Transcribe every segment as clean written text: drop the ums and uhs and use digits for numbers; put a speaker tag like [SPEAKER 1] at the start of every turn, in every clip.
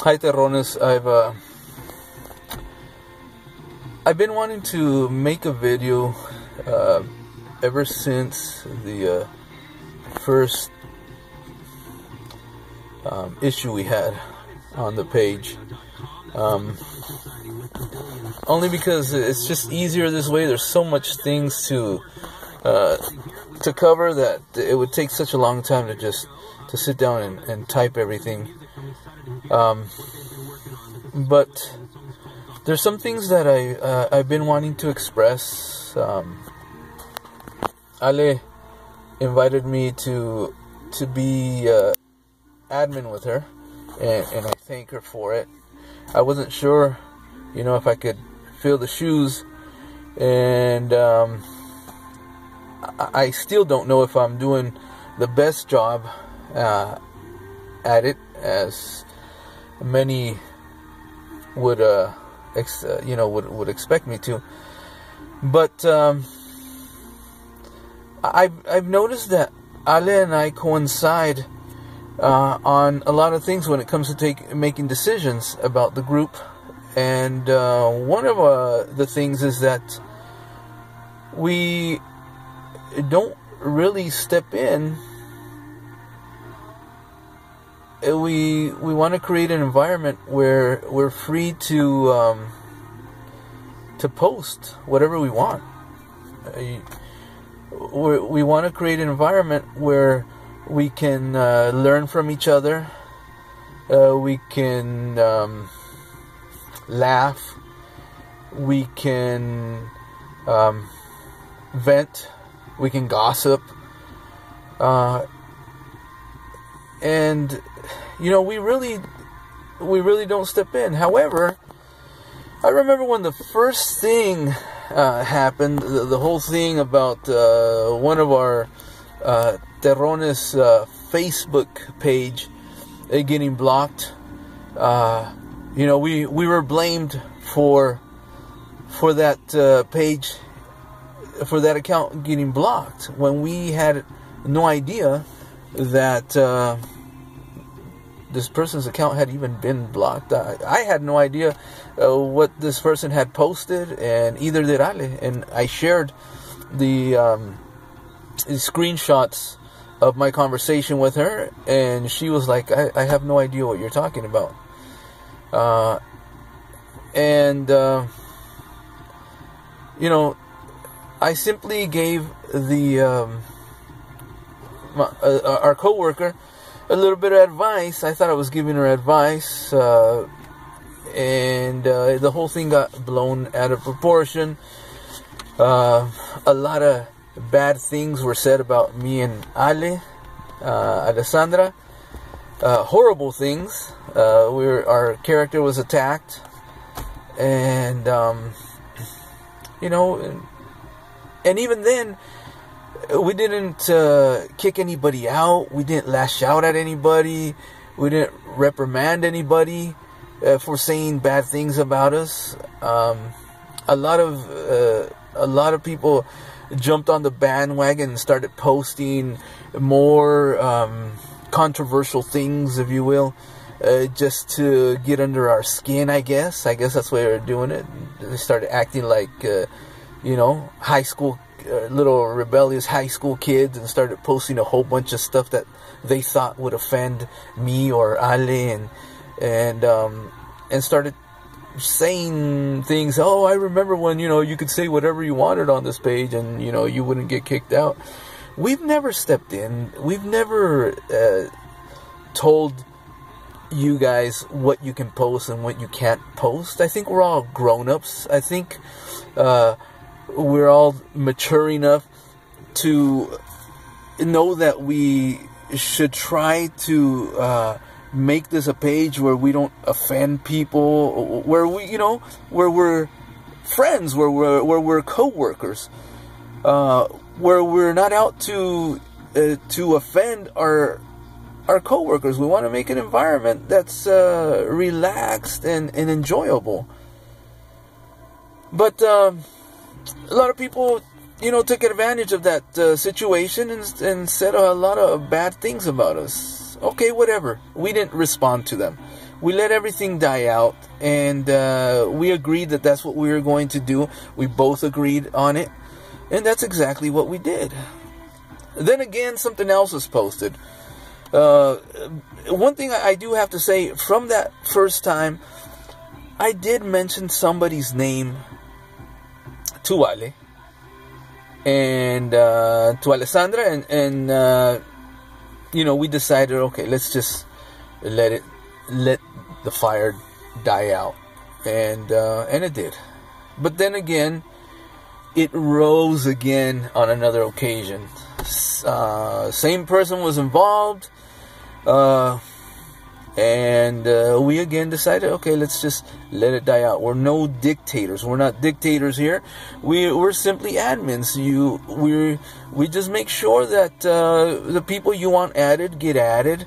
[SPEAKER 1] Hi Terrones, I've been wanting to make a video ever since the first issue we had on the page. Only because it's just easier this way. There's so much things to cover that it would take such a long time to sit down and type everything. But there's some things that I've been wanting to express. Ale invited me to be admin with her, and I thank her for it. I wasn't sure, if I could fill the shoes, and I still don't know if I'm doing the best job at it, as many would would expect me to. But I've noticed that Ale and I coincide on a lot of things when it comes to making decisions about the group. And one of the things is that we don't really step in. We want to create an environment where we're free to post whatever we want. We want to create an environment where we can learn from each other. We can laugh. We can vent. We can gossip. And we really don't step in. However, I remember when the first thing happened, the whole thing about one of our Terrones Facebook page getting blocked. We were blamed for that page, for that account getting blocked, when we had no idea that this person's account had even been blocked. I had no idea what this person had posted, and either did Ale. And I shared the screenshots of my conversation with her, and she was like, I have no idea what you're talking about. I simply gave our coworker a little bit of advice. I thought I was giving her advice, and the whole thing got blown out of proportion. A lot of bad things were said about me and Ale, Alessandra. Horrible things. Our character was attacked, and and even then, we didn't kick anybody out. We didn't lash out at anybody. We didn't reprimand anybody for saying bad things about us. A lot of people jumped on the bandwagon and started posting more controversial things, if you will, just to get under our skin. I guess that's why they're doing it. They started acting like high school. Little rebellious high school kids, and started posting a whole bunch of stuff that they thought would offend me or Ale, and started saying things. Oh, I remember when you could say whatever you wanted on this page, and you wouldn't get kicked out. We've never stepped in. We've never told you guys what you can post and what you can't post. I think we're all grown-ups. I think we're all mature enough to know that we should try to make this a page where we don't offend people, where where we're friends, where we're co-workers, where we're not out to offend our co-workers. We want to make an environment that's relaxed and enjoyable. But a lot of people, took advantage of that situation and said a lot of bad things about us. Okay, whatever. We didn't respond to them. We let everything die out, and we agreed that that's what we were going to do. We both agreed on it, and that's exactly what we did. Then again, something else was posted. One thing I do have to say, from that first time, I did mention somebody's name to Ale and to Alessandra, and you know, we decided, okay, let's just let the fire die out, and it did. But then again, it rose again on another occasion. Same person was involved, and we again decided, okay, let's just let it die out. We're no dictators. We're not dictators here. We're simply admins. We just make sure that the people you want added get added.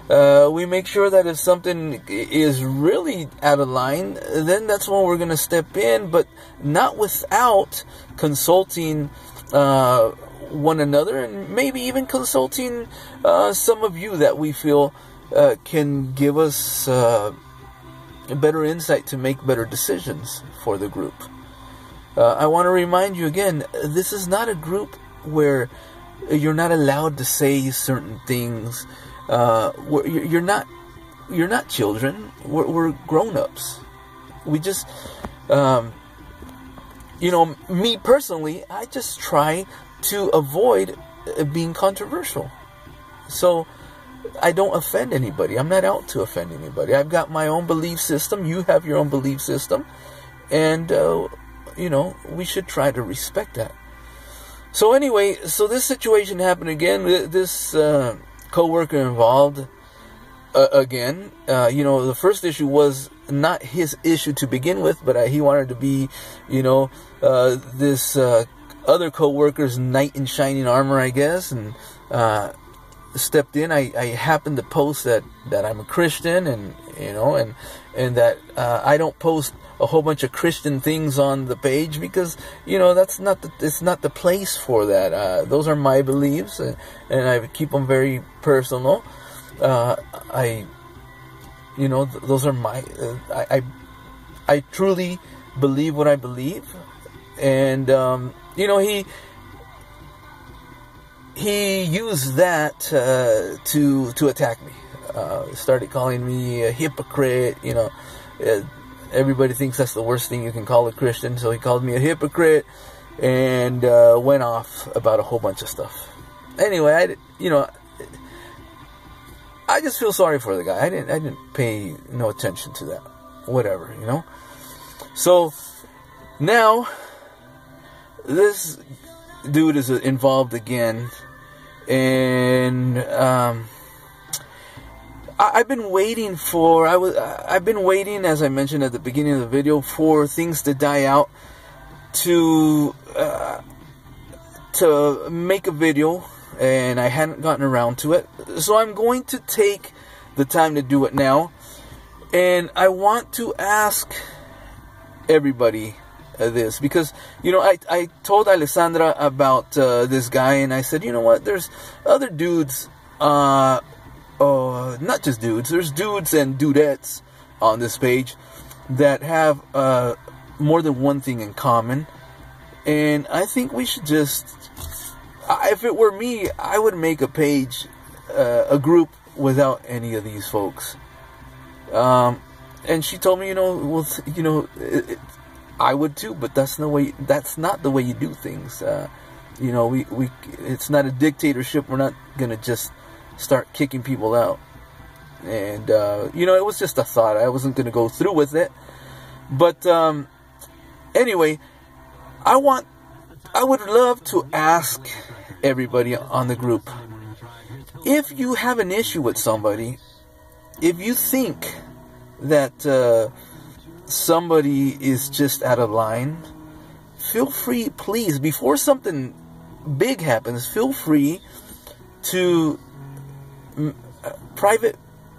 [SPEAKER 1] We make sure that if something is really out of line, then that's when we're going to step in, but not without consulting one another, and maybe even consulting some of you that we feel can give us a better insight to make better decisions for the group. I want to remind you again, this is not a group where you're not allowed to say certain things. You're not children. We're grown-ups. We just, you know, me personally, I just try to avoid being controversial. So I don't offend anybody. I'm not out to offend anybody. I've got my own belief system. You have your own belief system. And, you know, we should try to respect that. So anyway, so this situation happened again. This co-worker involved again. You know, the first issue was not his issue to begin with, but he wanted to be, you know, this other co-worker's knight in shining armor, I guess, and stepped in. I happened to post that I'm a Christian, and you know, and that I don't post a whole bunch of Christian things on the page because, you know, it's not the place for that. Those are my beliefs, and I keep them very personal. You know, those are my. I truly believe what I believe, and you know, he used that to attack me. Started calling me a hypocrite. You know, everybody thinks that's the worst thing you can call a Christian, so he called me a hypocrite and went off about a whole bunch of stuff. Anyway, I just feel sorry for the guy. I didn't pay no attention to that. Whatever, you know. So now this dude is involved again, and I've been waiting for. I've been waiting, as I mentioned at the beginning of the video, for things to die out to make a video, and I hadn't gotten around to it. So I'm going to take the time to do it now, and I want to ask everybody this, because, you know, I told Alessandra about this guy, and I said, you know what, there's other dudes, not just dudes, there's dudes and dudettes on this page that have more than one thing in common, and I think we should just, if it were me, I would make a page, a group without any of these folks. And she told me, you know, well, you know, I would too, but that's not the way you do things. You know, it's not a dictatorship. We're not gonna just start kicking people out. And you know, it was just a thought. I wasn't gonna go through with it. But anyway, I would love to ask everybody on the group, if you have an issue with somebody, if you think that somebody is just out of line, feel free, please, before something big happens, feel free to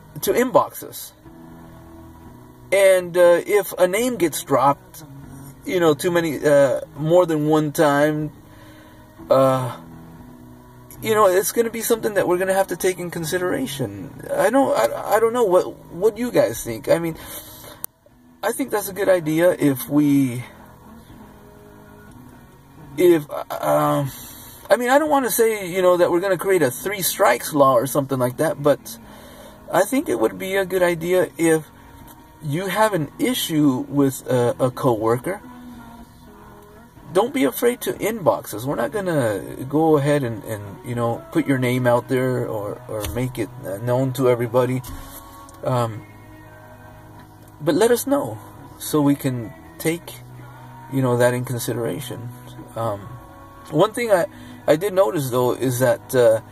[SPEAKER 1] inbox us. And if a name gets dropped, you know, more than one time, it's going to be something that we're going to have to take in consideration. I don't know what you guys think. I mean, I think that's a good idea if I mean, I don't want to say, that we're going to create a 3 strikes law or something like that, but I think it would be a good idea if you have an issue with a coworker. Don't be afraid to inbox us. We're not going to go ahead and put your name out there or make it known to everybody. But let us know so we can take, that in consideration. One thing I did notice, though, is that,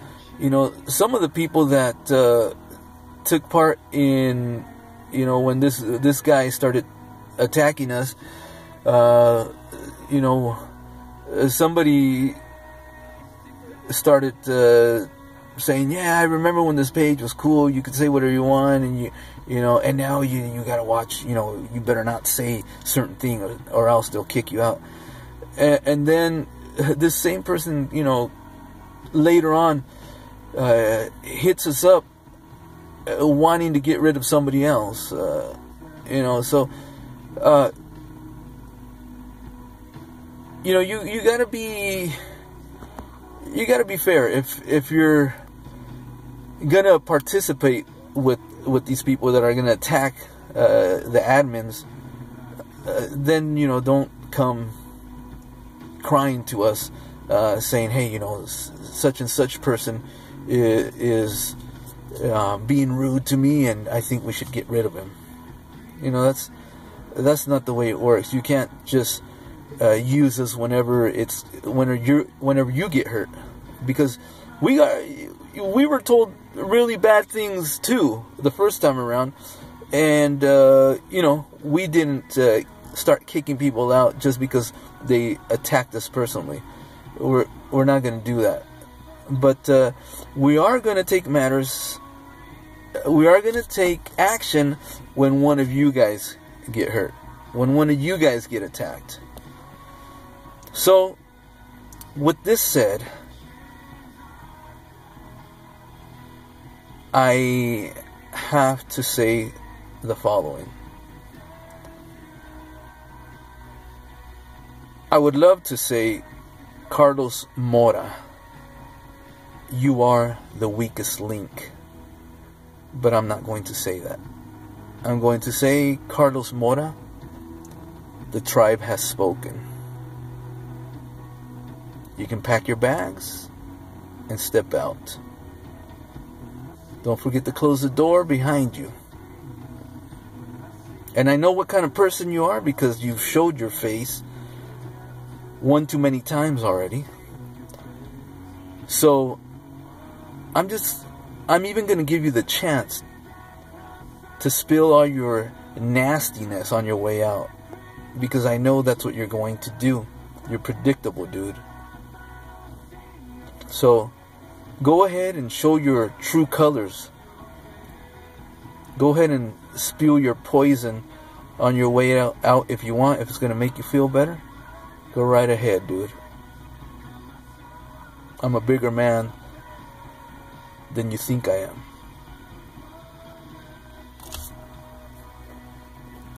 [SPEAKER 1] some of the people that took part in, when this guy started attacking us, somebody started saying, yeah, I remember when this page was cool, you could say whatever you want, and and now you gotta watch, you better not say certain thing or else they'll kick you out. And then this same person, later on hits us up wanting to get rid of somebody else, so you gotta be fair. If you're gonna participate with these people that are gonna attack the admins, then don't come crying to us saying, hey, such and such person is being rude to me and I think we should get rid of him. That's not the way it works. You can't just use us whenever you get hurt, because we were told really bad things too the first time around, and we didn't start kicking people out just because they attacked us personally. We're not going to do that, but we are going to take matters. We are going to take action when one of you guys get hurt, when one of you guys get attacked. So, with this said, I have to say the following. I would love to say, Carlos Mora, you are the weakest link. But I'm not going to say that. I'm going to say, Carlos Mora, the tribe has spoken. You can pack your bags and step out. Don't forget to close the door behind you. And I know what kind of person you are because you've showed your face one too many times already. So I'm even going to give you the chance to spill all your nastiness on your way out, because I know that's what you're going to do. You're predictable, dude. So go ahead and show your true colors. Go ahead and spew your poison on your way out if you want. If it's going to make you feel better, go right ahead, dude. I'm a bigger man than you think I am.